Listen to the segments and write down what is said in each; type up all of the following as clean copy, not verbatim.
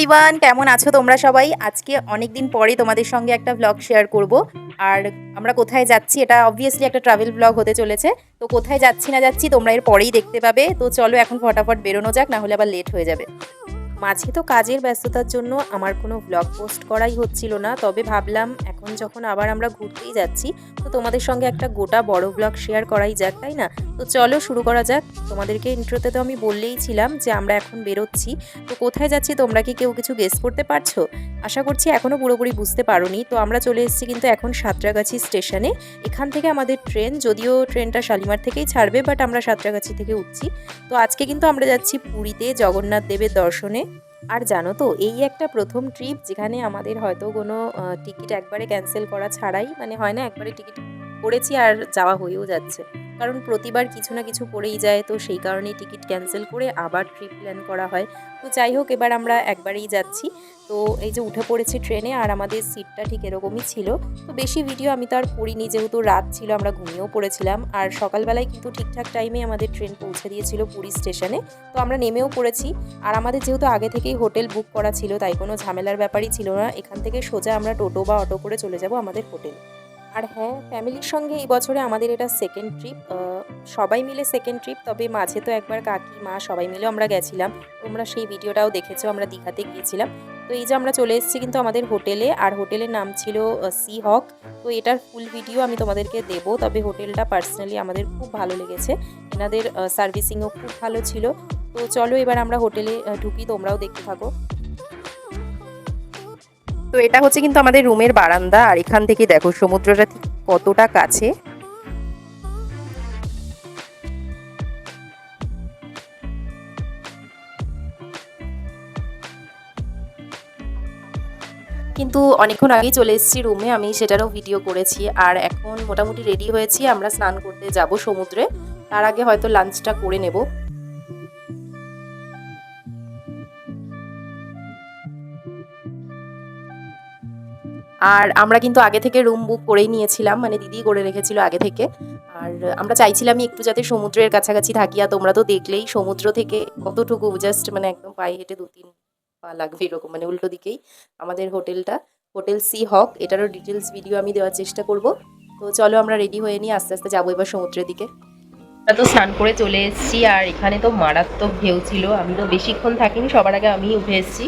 Everyone, কেমন আছো তোমরা সবাই? আজকে অনেক দিন পরে তোমাদের সঙ্গে একটা ব্লগ শেয়ার করব। আর আমরা কোথায় যাচ্ছি এটা অবভিয়াসলি একটা ট্রাভেল ব্লগ হতে চলেছে। তো কোথায় যাচ্ছি না যাচ্ছি তোমরা এর পরেই দেখতে পাবে। তো চলো এখন ফটাফট বেরোনো যাক, না হলে আবার লেট হয়ে যাবে। মাঝে তো কাজের ব্যস্ততার জন্য আমার কোনো ব্লগ পোস্ট করাই হচ্ছিল না, তবে ভাবলাম এখন যখন আবার আমরা ঘুরতেই যাচ্ছি তো তোমাদের সঙ্গে একটা গোটা বড় ব্লগ শেয়ার করাই যাক, তাই না? তো চলো শুরু করা যাক। তোমাদেরকে ইন্ট্রোতে তো আমি বললেই ছিলাম যে আমরা এখন বেরোচ্ছি। তো কোথায় যাচ্ছি তোমরা কি কেউ কিছু গেস করতে পারছো? আশা করছি এখনও পুরোপুরি বুঝতে পারোনি। তো আমরা চলে এসেছি কিন্তু এখন সাঁতরাগাছি স্টেশনে। এখান থেকে আমাদের ট্রেন, যদিও ট্রেনটা শালিমার থেকেই ছাড়বে, বাট আমরা সাঁতরাগাছি থেকে উঠছি। তো আজকে কিন্তু আমরা যাচ্ছি পুরীতে জগন্নাথ দেবের দর্শনে। আর জানো তো, এই একটা প্রথম ট্রিপ যেখানে আমাদের হয়তো কোনো টিকিট একবারে ক্যান্সেল করা ছাড়াই, মানে হয় না একবারে টিকিট করেছি আর যাওয়া হয়েও যাচ্ছে, কারণ প্রতিবার কিছু না কিছু পড়েই যায়, তো সেই কারণেই টিকিট ক্যান্সেল করে আবার ট্রিপ প্ল্যান করা হয়। তো যাই হোক, এবার আমরা একবারেই যাচ্ছি। তো এই যে উঠে পড়েছি ট্রেনে, আর আমাদের সিটটা ঠিক এরকমই ছিল। তো বেশি ভিডিও আমি তো আর করিনি, যেহেতু রাত ছিল, আমরা ঘুমিয়েও পড়েছিলাম। আর সকালবেলায় কিন্তু ঠিকঠাক টাইমে আমাদের ট্রেন পৌঁছে দিয়েছিল পুরী স্টেশনে। তো আমরা নেমেও পড়েছি। আর আমাদের যেহেতু আগে থেকেই হোটেল বুক করা ছিল, তাই কোনো ঝামেলার ব্যাপারই ছিল না। এখান থেকে সোজা আমরা টোটো বা অটো করে চলে যাব আমাদের হোটেল। আর হ্যাঁ, ফ্যামিলির সঙ্গে এই বছরে আমাদের এটা সেকেন্ড ট্রিপ, সবাই মিলে সেকেন্ড ট্রিপ। তবে মাঝে তো একবার কাকি মা সবাই মিলেও আমরা গেছিলাম, তোমরা সেই ভিডিওটাও দেখেছো, আমরা দীঘাতে গিয়েছিলাম। তো এই যে আমরা চলে এসেছি কিন্তু আমাদের হোটেলে, আর হোটেলের নাম ছিল সি হক। তো এটার ফুল ভিডিও আমি তোমাদেরকে দেবো, তবে হোটেলটা পার্সোনালি আমাদের খুব ভালো লেগেছে, এনাদের সার্ভিসিংও খুব ভালো ছিল। তো চলো এবার আমরা হোটেলে ঢুকি, তোমরাও দেখতে থাকো। তো এটা হচ্ছে কিন্তু আমাদের রুমের বারান্দা, আর এখান থেকে দেখো সমুদ্রটা ঠিক কতটা কাছে। কিন্তু অনেকক্ষণ আগেই চলে এসেছি রুমে, আমি সেটারও ভিডিও করেছি। আর এখন মোটামুটি রেডি হয়েছি, আমরা স্নান করতে যাব সমুদ্রে। তার আগে হয়তো লাঞ্চটা করে নেব। আর আমরা কিন্তু আগে থেকে রুম বুক করেই নিয়েছিলাম, মানে দিদি করে রেখেছিল আগে থেকে। আর আমরা চাইছিলামই একটু যাতে সমুদ্রের কাছাকাছি থাকি। আর তোমরা তো দেখলেই সমুদ্র থেকে কতটুকু, জাস্ট মানে একদম পায়ে হেঁটে 2-3 পা লাগবে এরকম, মানে উল্টো দিকেই আমাদের হোটেলটা, হোটেল সি হক। এটারও ডিটেলস ভিডিও আমি দেওয়ার চেষ্টা করব। তো চলো আমরা রেডি হয়ে নিয়ে আস্তে আস্তে যাবো এবার সমুদ্রের দিকে। আমরা তো স্নান করে চলে এসেছি, আর এখানে তো মারাত্মক ঢেউ ছিল। আমি তো বেশিক্ষণ থাকিনি, সবার আগে আমি উঠে এসেছি,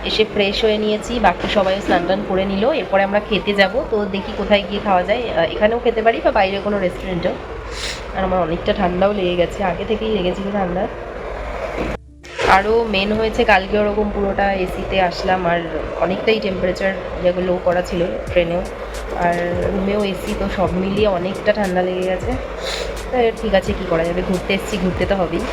এসে ফ্রেশ হয়ে নিয়েছি, বাকি সবাই স্নান টান করে নিল। এরপরে আমরা খেতে যাব। তো দেখি কোথায় গিয়ে খাওয়া যায়, এখানেও খেতে পারি বা বাইরে কোনো রেস্টুরেন্টেও। আর আমার অনেকটা ঠান্ডাও লেগে গেছে, আগে থেকেই লেগেছিল ঠান্ডা। আরও মেন হয়েছে কালকে ওরকম পুরোটা এসিতে আসলাম, আর অনেকটাই টেম্পারেচার লো করা ছিল ট্রেনেও, আর রুমেও এসি, তো সব মিলিয়ে অনেকটা ঠান্ডা লেগে গেছে। ঠিক আছে, কি করা যাবে, ঘুরতে এসেছি, ঘুরতে তো হবেই।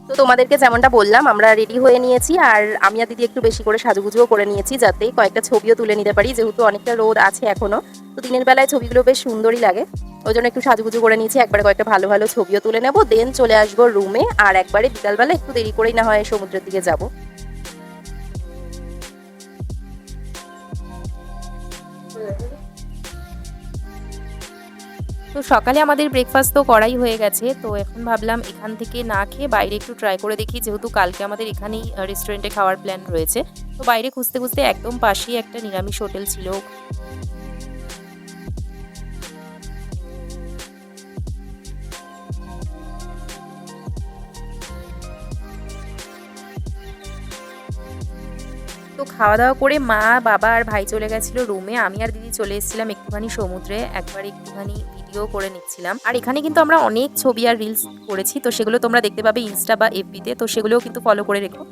তো তোমাদেরকে যেমনটা বললাম, আমরা রেডি হয়ে নিয়েছি, আর আমি আর দিদি একটু বেশি করে সাজুগুজুও করে নিয়েছি, যাতে কয়েকটা ছবিও তুলে নিতে পারি, যেহেতু অনেকটা রোদ আছে এখনো। তো দিনের বেলায় ছবিগুলো বেশ সুন্দরই লাগে, ওই জন্য একটু সাজুগুজু করে নিয়েছি। একবারে কয়েকটা ভালো ভালো ছবিও তুলে নেবো, দেন চলে আসবো রুমে। আর একবারে বিকালবেলা একটু দেরি করেই না হয় সমুদ্রের দিকে যাবো। তো সকালে আমাদের ব্রেকফাস্ট তো করাই হয়ে গেছে। তো এখন ভাবলাম এখান থেকে না খেয়ে বাইরে একটু ট্রাই করে দেখি, যেহেতু কালকে আমাদের এখানেই রেস্টুরেন্টে খাওয়ার প্ল্যান রয়েছে। তো বাইরে খুঁজতে খুঁজতে একদম পাশেই একটা নিরামিষ হোটেল ছিল। তো খাওয়া দাওয়া করে মা, বাবা আর ভাই চলে গেছিলো রুমে, আমি আর দিদি চলে এসেছিলাম একটুখানি সমুদ্রে, একবার একটুখানি ভিডিও করে নিচ্ছিলাম। আর এখানে কিন্তু আমরা অনেক ছবি আর রিলস করেছি, তো সেগুলো তোমরা দেখতে পাবে ইনস্টা বা এফবিতে, তো সেগুলোও কিন্তু ফলো করে রেখো।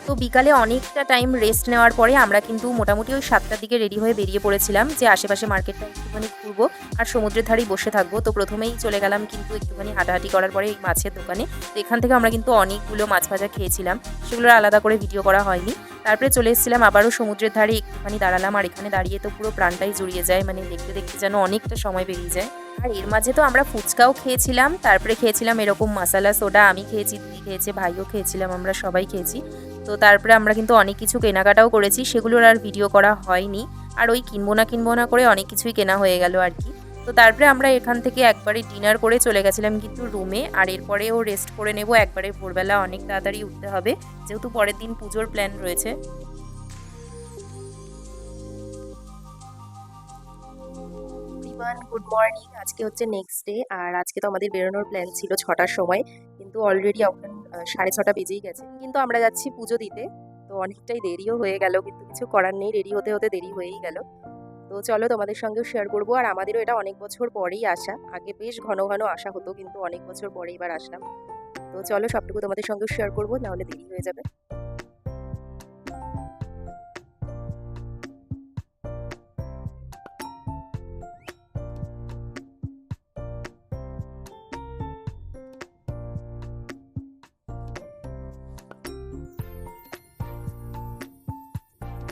তো বিকালে অনেকটা টাইম রেস্ট নেওয়ার পরে আমরা কিন্তু মোটামুটি ওই 7টার দিকে রেডি হয়ে বেরিয়ে পড়েছিলাম যে আশেপাশে মার্কেটটা একটুখানি ঘুরবো আর সমুদ্রের ধারেই বসে থাকবো। তো প্রথমেই চলে গেলাম কিন্তু একটুখানি হাঁটাহাঁটি করার পরে এই মাছের দোকানে। তো এখান থেকে আমরা কিন্তু অনেকগুলো মাছ ভাজা খেয়েছিলাম, সেগুলোর আলাদা করে ভিডিও করা হয়নি। তারপরে চলে এসেছিলাম আবারও সমুদ্রের ধারে, একটুখানি দাঁড়ালাম আর এখানে দাঁড়িয়ে তো পুরো প্রাণটাই জুড়িয়ে যায়, মানে দেখতে দেখতে যেন অনেকটা সময় বেরিয়ে যায়। আর এর মাঝে তো আমরা ফুচকাও খেয়েছিলাম, তারপরে খেয়েছিলাম এরকম মশালা সোডা, আমি খেয়েছি, দিদি খেয়েছে, ভাইও খেয়েছিলাম, আমরা সবাই খেয়েছি। তো তারপরে আমরা কিন্তু অনেক কিছু কেনাকাটাও করেছি, সেগুলোর আর ভিডিও করা হয়নি। আর ওই কিনবো না করে অনেক কিছুই কেনা হয়ে গেল আর কি। তো তারপরে আমরা এখান থেকে একবারে ডিনার করে চলে গেছিলাম কিন্তু রুমে, আর এরপরেও রেস্ট করে নেব, একবারে ভোরবেলা অনেক তাড়াতাড়ি উঠতে হবে যেহেতু পরের দিন পুজোর প্ল্যান রয়েছে। গুড মর্নিং, আজকে হচ্ছে নেক্সট ডে। আর আজকে তো আমাদের বেরোনোর প্ল্যান ছিল 6টার সময়, কিন্তু অলরেডি এখন 6:30 বেজেই গেছে। কিন্তু আমরা যাচ্ছি পুজো দিতে, তো অনেকটাই দেরিও হয়ে গেল, কিন্তু কিছু করার নেই, রেডি হতে হতে দেরি হয়েই গেল। তো চলো তোমাদের সঙ্গেও শেয়ার করবো। আর আমাদেরও এটা অনেক বছর পরেই আসা, আগে বেশ ঘন ঘন আসা হতো, কিন্তু অনেক বছর পরে এবার আসলাম। তো চলো সবটুকু তোমাদের সঙ্গেও শেয়ার করবো, নাহলে দেরি হয়ে যাবে।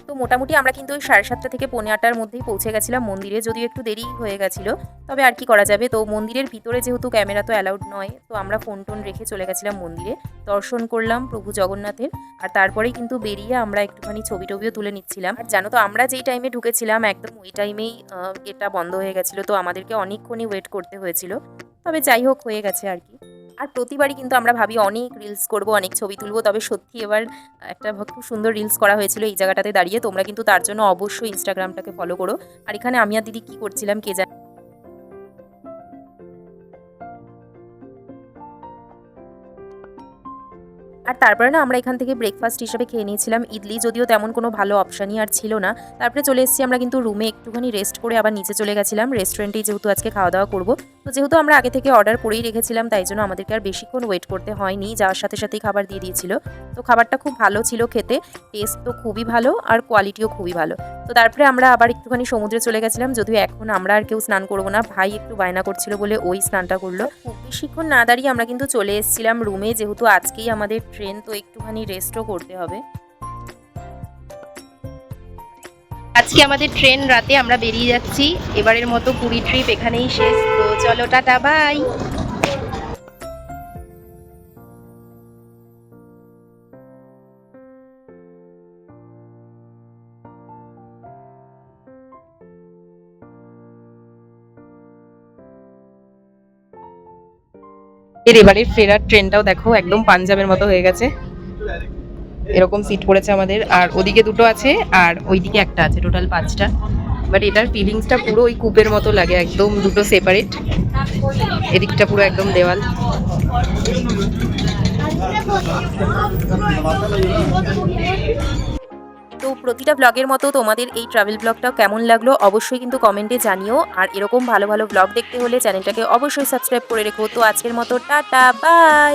তো মোটামুটি আমরা কিন্তু ওই 7:30 থেকে 7:45-র মধ্যেই পৌঁছে গেছিলাম মন্দিরে, যদিও একটু দেরি হয়ে গেছিলো, তবে আর কি করা যাবে। তো মন্দিরের ভিতরে যেহেতু ক্যামেরা তো অ্যালাউড নয়, তো আমরা ফোন টোন রেখে চলে গেছিলাম মন্দিরে, দর্শন করলাম প্রভু জগন্নাথের। আর তারপরেই কিন্তু বেরিয়ে আমরা একটুখানি ছবি টবিও তুলে নিচ্ছিলাম। আর জানো তো আমরা যেই টাইমে ঢুকেছিলাম একদম ওই টাইমেই গেটটা বন্ধ হয়ে গেছিলো, তো আমাদেরকে অনেকক্ষণই ওয়েট করতে হয়েছিল, তবে যাই হোক হয়ে গেছে আর কি। আর প্রতিবারই কিন্তু আমরা ভাবি অনেক রিলস করব, অনেক ছবি তুলবো, তবে সত্যি এবার একটা খুব সুন্দর রিলস করা হয়েছিল এই জায়গাটাতে দাঁড়িয়ে। তোমরা কিন্তু তার জন্য অবশ্যই ইনস্টাগ্রামটাকে ফলো করো। আর এখানে আমি আর দিদি কি করছিলাম কে জানে। আর তারপরে না আমরা এখান থেকে ব্রেকফাস্ট হিসেবে খেয়ে নিয়েছিলাম ইডলি, যদিও তেমন কোনো ভালো অপশানই আর ছিল না। তারপরে চলে এসেছি আমরা কিন্তু রুমে, একটুখানি রেস্ট করে আবার নিচে চলে গেছিলাম রেস্টুরেন্টেই, যেহেতু আজকে খাওয়া দাওয়া করবো। তো যেহেতু আমরা আগে থেকে অর্ডার করেই রেখেছিলাম, তাই জন্য আমাদেরকে আর বেশিক্ষণ ওয়েট করতে হয়নি, যাওয়ার সাথে সাথেই খাবার দিয়ে দিয়েছিল। তো খাবারটা খুব ভালো ছিল খেতে, টেস্ট তো খুবই ভালো আর কোয়ালিটিও খুবই ভালো। তো তারপরে আমরা আবার একটুখানি সমুদ্রে চলে গেছিলাম, যদিও এখন আমরা আর কেউ স্নান করবো না, ভাই একটু বায়না করছিল বলে ওই স্নানটা করলো। খুব বেশিক্ষণ না দাঁড়িয়ে আমরা কিন্তু চলে এসেছিলাম রুমে, যেহেতু আজকেই আমাদের ট্রেন, তো একটুখানি রেস্টও করতে হবে। আজকে আমাদের ট্রেন রাতে, আমরা বেরিয়ে যাচ্ছি, এবারের মতো পুরী ট্রিপ এখানেই শেষ। তো চলো টাটা বাই। এবারের ফেরার ট্রেনটাও দেখো একদম পাঞ্জাবের মতো হয়ে গেছে, এরকম সিট পড়েছে আমাদের, আর ওদিকে দুটো আছে আর ওইদিকে একটা আছে, টোটাল 5টা। বাট এটার ফিলিংসটা পুরো ওই কূপের মতো লাগে, একদম দুটো সেপারেট, এদিকটা পুরো একদম দেওয়াল। তো প্রতিটা ব্লগের মতো তোমাদের এই ট্রাভেল ব্লগটা কেমন লাগলো অবশ্যই কিন্তু কমেন্টে জানিও। আর এরকম ভালো ভালো ব্লগ দেখতে হলে চ্যানেলটাকে অবশ্যই সাবস্ক্রাইব করে রেখো। তো আজকের মতো টাটা বাই।